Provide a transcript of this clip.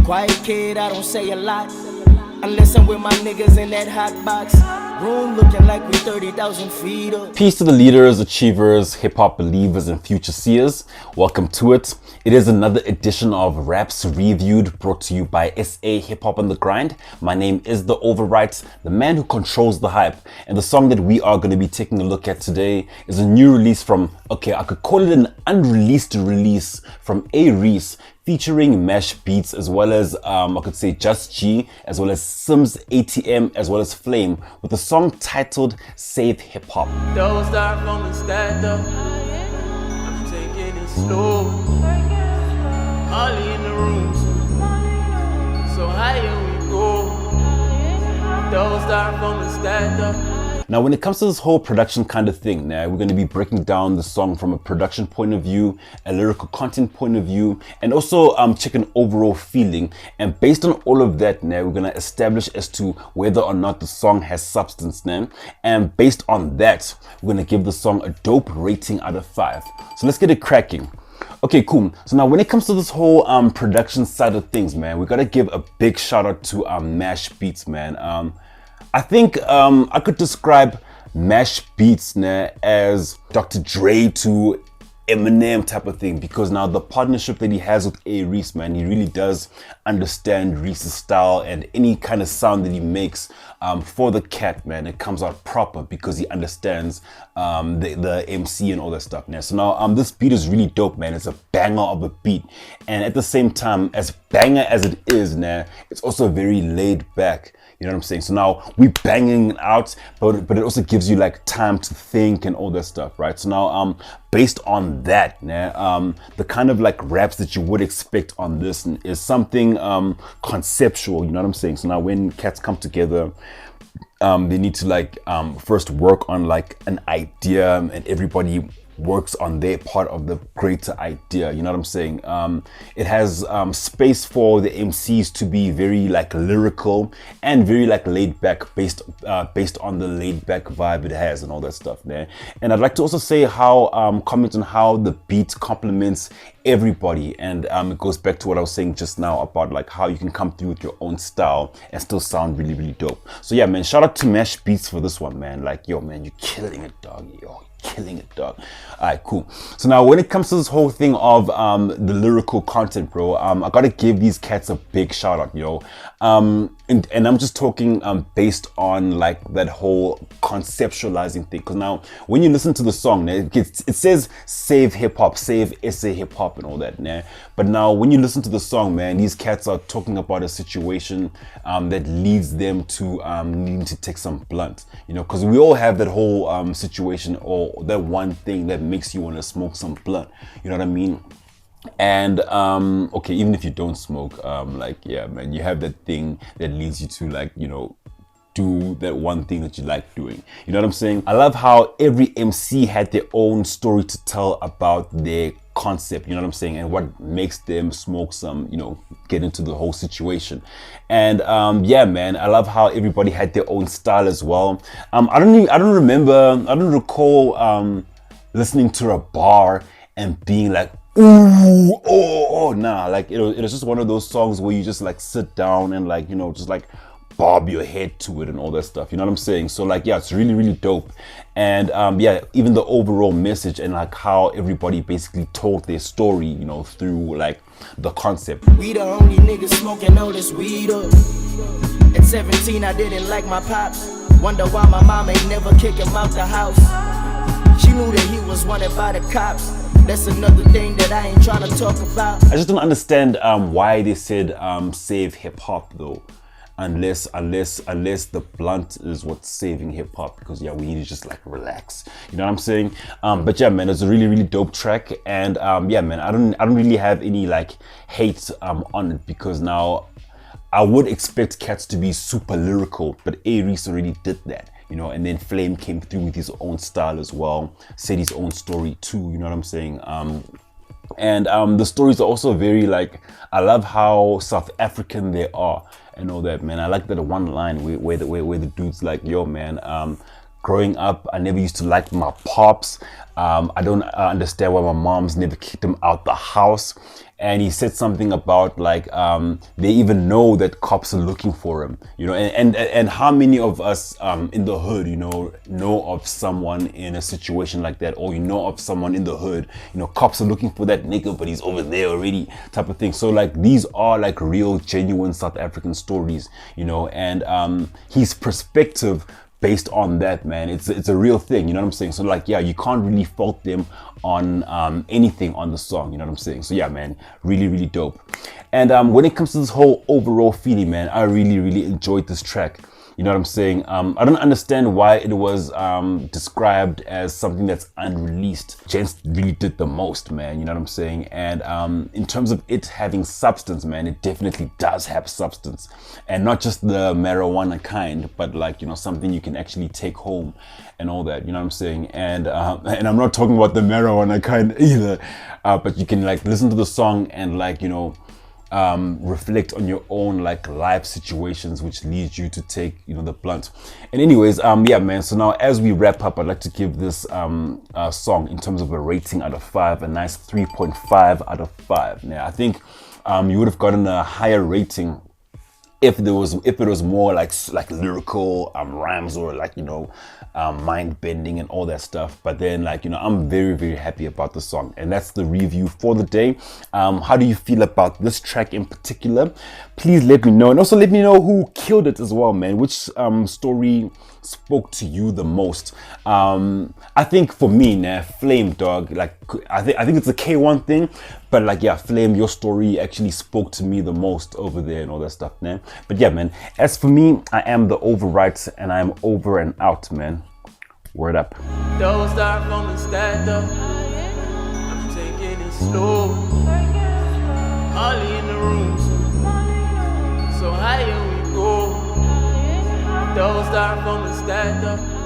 Quiet kid, I don't say a lot. Unless I'm with my niggas in that hot box. Room looking like we 30,000 feet up. Peace to the leaders, achievers, hip-hop believers, and future seers. Welcome to it. It is another edition of Raps Reviewed, brought to you by SA Hip Hop on the Grind. My name is the Overyt, the man who controls the hype. And the song that we are going to be taking a look at today is a new release from, I could call it an unreleased release from Reece, featuring hbeatz, as well as I could say Just G, as well as Sims, ATM, as well as Flvme, with a song titled Save Hip Hop. Don't start from the stand up. I'm taking it slow. Ollie in the room, so higher we go. Don't start from the stand up. Now, when it comes to this whole production kind of thing, now we're going to be breaking down the song from a production point of view, a lyrical content point of view, and also check an overall feeling. And based on all of that, now we're going to establish as to whether or not the song has substance now. And based on that, we're going to give the song a dope rating out of 5. So let's get it cracking. Okay, cool. So now when it comes to this whole production side of things, man, we got to give a big shout out to hbeatz, man. I think I could describe hbeatz as Dr. Dre to Eminem type of thing, because now the partnership that he has with Reece, man, he really does understand Reece's style, and any kind of sound that he makes for the cat, man, it comes out proper because he understands the MC and all that stuff. So now this beat is really dope, man. It's a banger of a beat, and at the same time, as banger as it is, it's also very laid back. You know what I'm saying? So now we banging it out, but it also gives you like time to think and all that stuff, right? So now based on that, the kind of like raps that you would expect on this is something conceptual. You know what I'm saying? So now when cats come together, they need to like first work on like an idea, and everybody works on their part of the greater idea. You know what I'm saying? It has space for the MCs to be very like lyrical and very like laid back, based on the laid back vibe it has and all that stuff there. And I'd like to also say how comment on how the beat complements everybody, and it goes back to what I was saying just now about like how you can come through with your own style and still sound really, really dope. So yeah, man, shout out to hbeatz for this one, man. Like, yo, man, you're killing it, dog. Yo, killing it, dog. All right, cool. So now when it comes to this whole thing of the lyrical content, bro, I gotta give these cats a big shout out, yo. And I'm just talking based on like that whole conceptualizing thing, because now when you listen to the song, it says save hip hop, save SA hip hop and all that, but now when you listen to the song, man, these cats are talking about a situation that leads them to needing to take some blunt, you know, because we all have that whole situation, or that one thing that makes you want to smoke some blunt, you know what I mean? And okay, even if you don't smoke, like, yeah, man, you have that thing that leads you to, like, you know, do that one thing that you like doing. You know what I'm saying? I love how every MC had their own story to tell about their concept, you know what I'm saying, and what makes them smoke some, you know, get into the whole situation. And yeah, man, I love how everybody had their own style as well. I don't recall listening to a bar and being like, ooh, oh, nah, like it was just one of those songs where you just like sit down and like, you know, just like bob your head to it and all that stuff, you know what I'm saying? So like, yeah, it's really, really dope. And yeah, even the overall message and like how everybody basically told their story, you know, through like the concept. We the only niggas smoking all this weed up. At 17 I didn't like my pops. Wonder why my mom ain't never kick him out the house. She knew that he was wanted by the cops. That's another thing that I ain't trying to talk about. I just don't understand why they said save hip hop though. Unless the blunt is what's saving hip hop, because yeah, we need to just like relax, you know what I'm saying? But yeah, man, it's a really, really dope track, and yeah, man, I don't really have any like hate on it, because now I would expect cats to be super lyrical, but Reece already did that, you know, and then Flvme came through with his own style as well, said his own story too, you know what I'm saying? And the stories are also very like, I love how South African they are and all that, man. I like that one line where the dude's like, yo, man, growing up, I never used to like my pops. I don't understand why my mom's never kicked him out the house. And he said something about like they even know that cops are looking for him, you know, and how many of us in the hood, you know of someone in a situation like that, or you know of someone in the hood, you know, cops are looking for that nigga, but he's over there already, type of thing. So like these are like real, genuine South African stories, you know, and his perspective based on that, man, it's a real thing, you know what I'm saying? So like, yeah, you can't really fault them on anything on the song, you know what I'm saying? So yeah, man, really dope. And when it comes to this whole overall feeling, man, I really enjoyed this track. You know what I'm saying? I don't understand why it was described as something that's unreleased. Gents really did the most, man. You know what I'm saying? And in terms of it having substance, man, it definitely does have substance. And not just the marijuana kind, but like, you know, something you can actually take home and all that. You know what I'm saying? And I'm not talking about the marijuana kind either. But you can like listen to the song and like, you know, reflect on your own like life situations, which leads you to take, you know, the blunt. And anyways, yeah, man, so now as we wrap up, I'd like to give this song, in terms of a rating out of 5, a nice 3.5 out of 5. Now I think you would have gotten a higher rating if it was more like lyrical rhymes, or like, you know, mind bending and all that stuff. But then, like, you know, I'm very happy about the song, and that's the review for the day. How do you feel about this track in particular? Please let me know, and also let me know who killed it as well, man. Which story spoke to you the most? I think for me, nah, Flvme, dog. Like, I think it's a K1 thing, but like, yeah, Flvme, your story actually spoke to me the most over there and all that stuff, man. But yeah, man, as for me, I am the Overyt, and I am over and out, man. Word up. Those start from the stand up. I'm taking it slow. Molly in the room, so higher we go. Those start from the stand up.